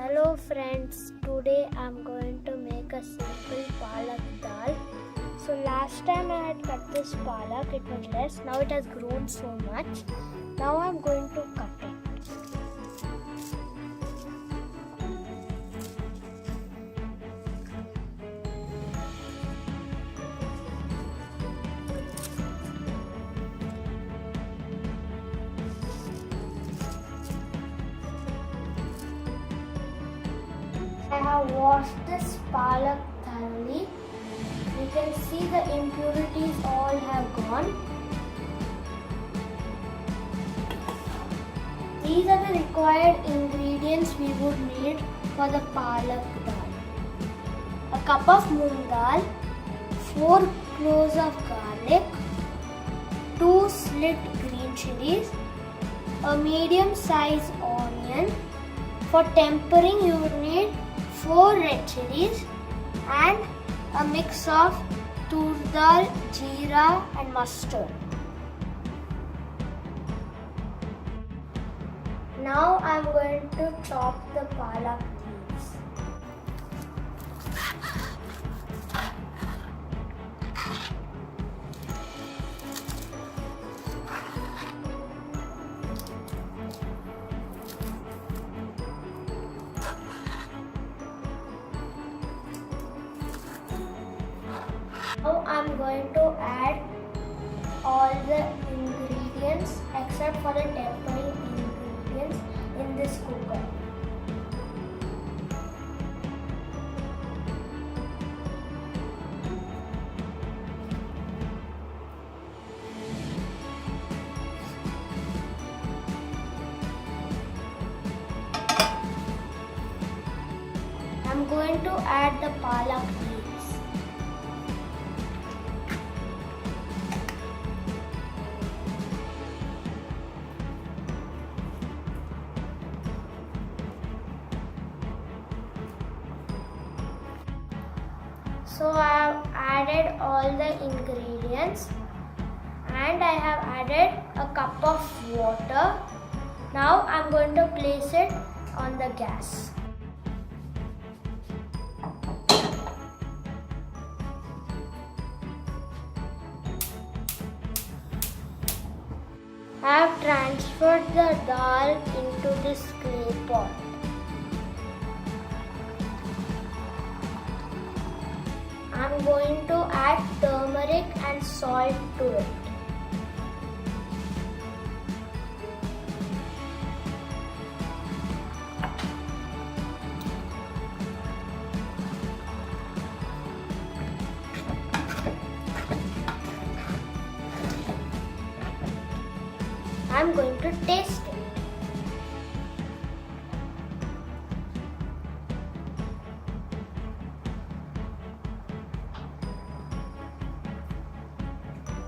Hello friends, today I'm going to make a simple palak dal. So last time I had cut this palak, it was less. Now it has grown so much. Now I'm going to cut it. I have washed this palak thoroughly. You can see the impurities all have gone. These are the required ingredients we would need for the palak dal. A cup of moong dal, 4 cloves of garlic, 2 slit green chilies, a medium size onion. For tempering you would need 4 red chilies and a mix of tur dal, jeera and mustard. Now I am going to chop the palak leaves. Now I am going to add all the ingredients except for the tempering ingredients in this cooker. I am going to add the palak leaves. So I have added all the ingredients and I have added a cup of water. Now I am going to place it on the gas. I have transferred the dal into this clay pot. I am going to add turmeric and salt to it. I am going to taste it.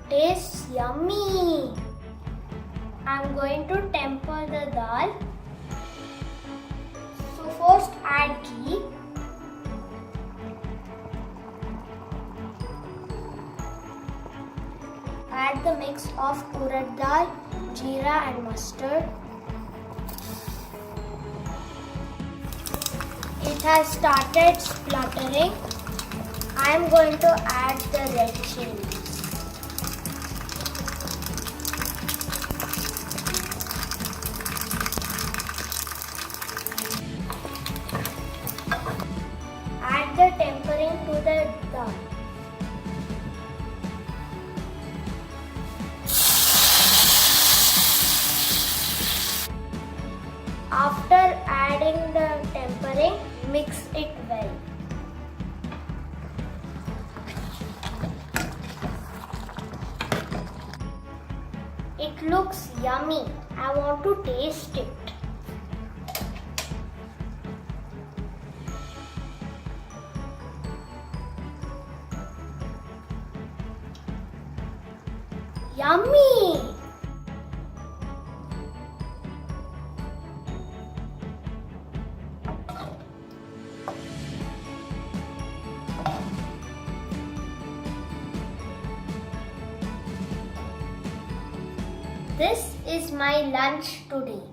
Tastes yummy. I am going to temper the dal. So first add ghee. Add the mix of urad dal, jeera and mustard. It has started spluttering. I am going to add the red chilies. Add the tempering to the dal. After adding the tempering, mix it well. It looks yummy. I want to taste it. Yummy! This is my lunch today.